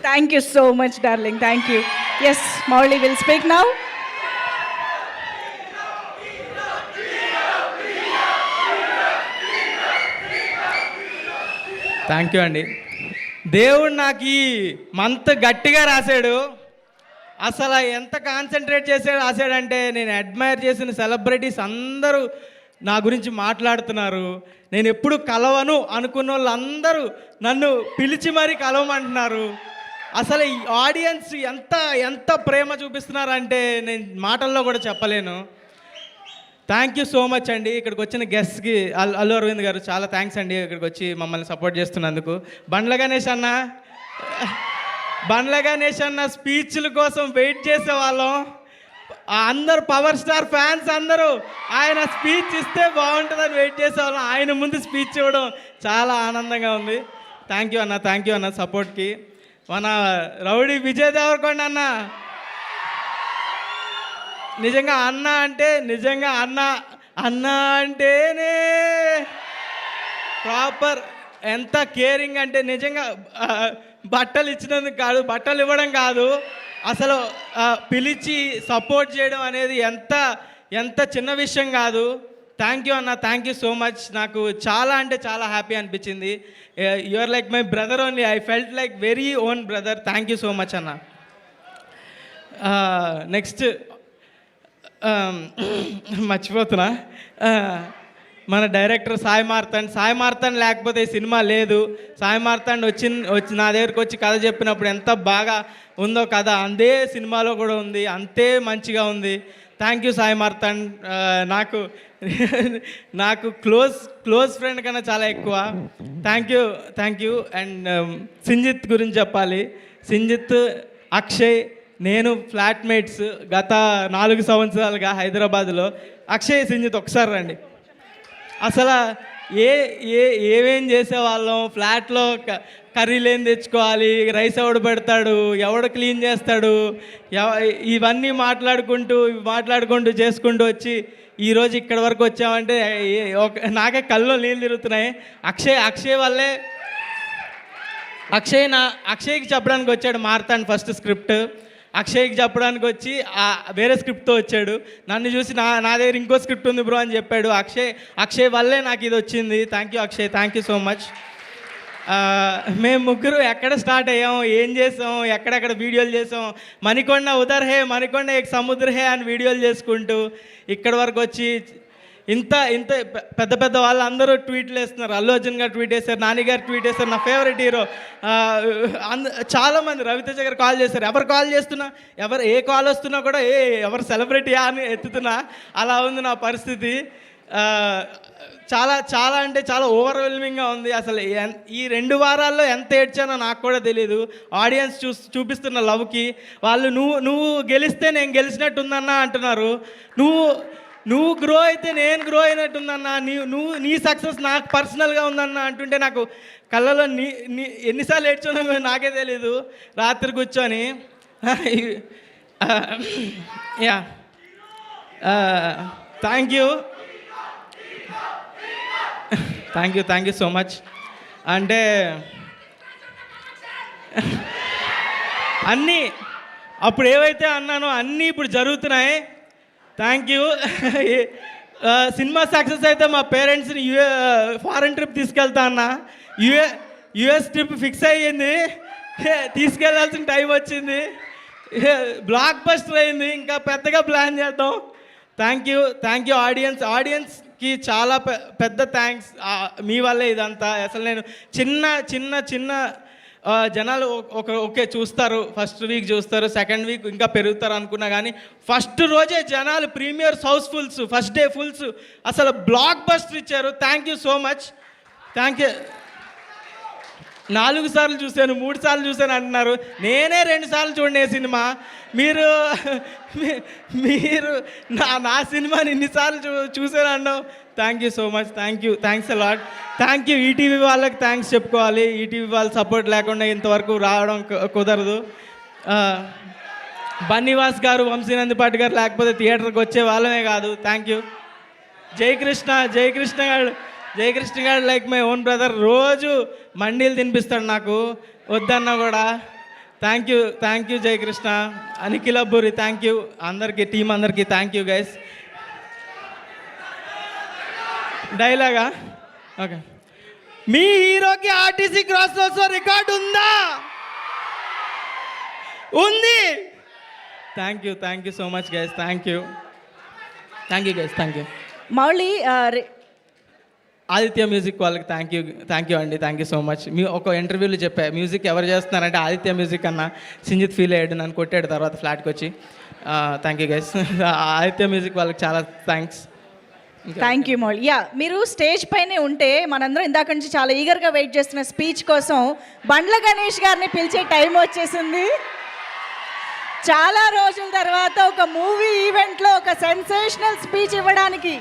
Thank you so much, darling. Thank you. Yes, Mauli will speak now. Thank you అండి. దేవుడు నాకు ఈ month గట్టిగా రాశాడు. అసలు ఎంత కాన్సన్ట్రేట్ చేసి రాశాడంటే, నేను అడ్మైర్ చేసిన సెలబ్రిటీస్ అందరూ నా గురించి మాట్లాడుతున్నారు. నేను ఎప్పుడు కలవను అనుకున్న వాళ్ళందరూ నన్ను పిలిచి మరీ కలవమంటున్నారు. అసలు ఈ ఆడియన్స్ ఎంత ఎంత ప్రేమ చూపిస్తున్నారంటే నేను మాటల్లో కూడా చెప్పలేను. థ్యాంక్ యూ సో మచ్ అండి. ఇక్కడికి వచ్చిన గెస్ట్కి అల్లు అరవింద్ గారు చాలా థ్యాంక్స్ అండి, ఇక్కడికి వచ్చి మమ్మల్ని సపోర్ట్ చేస్తున్నందుకు. బండ్ల గణేష్ అన్న స్పీచ్ల కోసం వెయిట్ చేసేవాళ్ళం. అందరు పవర్ స్టార్ ఫ్యాన్స్ అందరూ ఆయన స్పీచ్ ఇస్తే బాగుంటుందని వెయిట్ చేసేవాళ్ళం. ఆయన ముందు స్పీచ్ ఇవ్వడం చాలా ఆనందంగా ఉంది. థ్యాంక్ యూ అన్న సపోర్ట్కి. మన రౌడీ విజయ్ దేవరకొండ అన్న నిజంగా అన్న అంటేనే ప్రాపర్. ఎంత కేరింగ్ అంటే నిజంగా బట్టలు ఇచ్చినందుకు కాదు, బట్టలు ఇవ్వడం కాదు, అసలు పిలిచి సపోర్ట్ చేయడం అనేది ఎంత చిన్న విషయం కాదు. థ్యాంక్ యూ అన్న, థ్యాంక్ యూ సో మచ్. నాకు చాలా అంటే చాలా హ్యాపీ అనిపించింది. You are like my brother only. I felt like very own brother. Thank you so much అన్న. నెక్స్ట్ మర్చిపోతున్నా, మన డైరెక్టర్ సాయి మార్తాండ్ లేకపోతే ఈ సినిమా లేదు. సాయి మార్తాండ్ వచ్చి నా దగ్గరికి వచ్చి కథ చెప్పినప్పుడు ఎంత బాగా ఉందో కథ, అదే సినిమాలో కూడా ఉంది, అంతే మంచిగా ఉంది. Thank you Sai Marthand. నాకు క్లోజ్ ఫ్రెండ్ కన్నా చాలా ఎక్కువ. Thank you. అండ్ సింజిత్ గురించి చెప్పాలి. సింజిత్, అక్షయ్, నేను ఫ్లాట్మేట్స్ గత 4 సంవత్సరాలుగా హైదరాబాద్లో. అక్షయ్, సింజిత్ ఒకసారి రండి. అసలు ఏమేం చేసేవాళ్ళం ఫ్లాట్లో. కర్రీలు ఏం తెచ్చుకోవాలి, రైస్ ఎవడు పెడతాడు, ఎవడు క్లీన్ చేస్తాడు, ఇవన్నీ మాట్లాడుకుంటూ చేసుకుంటూ వచ్చి ఈరోజు ఇక్కడి వరకు వచ్చామంటే నాకే కళ్ళలో నీళ్ళు తిరుగుతున్నాయి. అక్షయ్ వల్లే. అక్షయ్కి చెప్పడానికి వచ్చాడు మార్తాండ్ ఫస్ట్ స్క్రిప్ట్. అక్షయ్కి చెప్పడానికి వచ్చి వేరే స్క్రిప్ట్తో వచ్చాడు. నన్ను చూసి నా దగ్గర ఇంకో స్క్రిప్ట్ ఉంది బ్రో అని చెప్పాడు. అక్షయ్ వల్లే నాకు ఇది వచ్చింది. Thank you Akshay, thank you so much. మేము ముగ్గురు ఎక్కడ స్టార్ట్ అయ్యాం, ఏం చేసాం, ఎక్కడెక్కడ వీడియోలు చేసాం, మణికొండ ఉదర్ హే, మణికొండ ఏక్ సముద్ర హే అని వీడియోలు చేసుకుంటూ ఇక్కడి వరకు వచ్చి ఇంత పెద్ద వాళ్ళు అందరూ ట్వీట్లు వేస్తున్నారు. అల్లు అర్జున్ గారు ట్వీట్ వేశారు, నాని గారు ట్వీట్ వేశారు, నా ఫేవరెట్ హీరో చాలామంది, రవితేజ గారు కాల్ చేశారు. ఎవరు కాల్ చేస్తున్నా, ఏ కాల్ వస్తున్నా కూడా ఎవరు సెలబ్రిటీయా అని ఎత్తుతున్నా, అలా ఉంది నా పరిస్థితి. చాలా అంటే చాలా ఓవర్వెల్మింగ్గా ఉంది. అసలు ఈ 2 వారాల్లో ఎంత ఏడ్చానో నాకు కూడా తెలియదు. ఆడియన్స్ చూపిస్తున్న లవ్కి వాళ్ళు నువ్వు గెలిస్తే నేను గెలిచినట్టుందన్నా అంటున్నారు. నువ్వు గ్రో అయితే నేను గ్రో అయినట్టుందన్నా, నీ సక్సెస్ నాకు పర్సనల్గా ఉందన్నా అంటుంటే నాకు కళ్ళలో ఎన్నిసార్లు ఏడ్చానో నాకే తెలీదు రాత్రి కూర్చొని. Yeah, thank you so much. అంటే అన్నీ అప్పుడు ఏవైతే అన్నానో అన్నీ ఇప్పుడు జరుగుతున్నాయి. Thank you. సినిమా సక్సెస్ అయితే మా పేరెంట్స్ని ఫారెన్ ట్రిప్ తీసుకెళ్తా అన్న. యుఎస్ ట్రిప్ ఫిక్స్ అయ్యింది, తీసుకెళ్లాల్సిన టైం వచ్చింది. బ్లాక్ బస్టర్ అయింది, ఇంకా పెద్దగా ప్లాన్ చేద్దాం. థ్యాంక్ యూ ఆడియన్స్కి చాలా పెద్ద థ్యాంక్స్. మీ వల్లే ఇదంతా. అసలు నేను చిన్న జనాలు ఓకే చూస్తారు, ఫస్ట్ వీక్ చూస్తారు, సెకండ్ వీక్ ఇంకా పెరుగుతారు అనుకున్నా కానీ ఫస్ట్ రోజే జనాలు premieres housefuls, first day fulls, అసలు బ్లాక్ బస్టర్ ఇచ్చారు. Thank you so much. Thank you. 4 సార్లు చూశాను, 3 సార్లు చూశాను అంటున్నారు. నేనే 2 సార్లు చూడండి సినిమా. మీరు నా సినిమాని ఇన్నిసార్లు చూశాను అన్నావు. Thank you so much. Thanks a lot. Thank you. ETV వాళ్ళకి థ్యాంక్స్ చెప్పుకోవాలి. ఈటీవీ వాళ్ళ సపోర్ట్ లేకుండా ఇంతవరకు రావడం కుదరదు. బన్నీవాస్ గారు, వంశీనందిపాటి గారు లేకపోతే థియేటర్కి వచ్చే వాళ్ళమే కాదు. Thank you. జయకృష్ణ గారు లైక్ మై ఓన్ బ్రదర్. రోజు మండీలు తినిపిస్తాడు నాకు, వద్దన్నా కూడా. Thank you Jayakrishna, Nikhil Abburi, thank you అందరికీ, టీం అందరికీ థ్యాంక్ యూ గైస్. డైలాగా ఓకే. మీ హీరోకి ఆర్టీసీ క్రాస్ రోడ్స్లో రికార్డు ఉందా? ఉంది. Thank you so much guys, thank you guys, thank you. Mouli Aditya music వాళ్ళకి థ్యాంక్ యూ అండి, థ్యాంక్ యూ సో మచ్. మీ ఒక ఇంటర్వ్యూలో చెప్పా, మ్యూజిక్ ఎవరు చేస్తున్నారంటే ఆదిత్య మ్యూజిక్ అన్న. సింజిత్ ఫీల్ అయ్యాడు, నన్ను కొట్టాడు తర్వాత ఫ్లాట్కి వచ్చి. Thank you guys, Aditya music వాళ్ళకి చాలా thanks. Thank you Mouli. Yeah, మీరు స్టేజ్ పైనే ఉంటే మనందరం ఇందాక నుంచి చాలా ఈగర్గా వెయిట్ చేస్తున్న స్పీచ్ కోసం బండ్ల గణేష్ గారిని పిలిచే టైం వచ్చేసింది. చాలా రోజుల తర్వాత ఒక మూవీ ఈవెంట్లో ఒక సెన్సేషనల్ స్పీచ్ ఇవ్వడానికి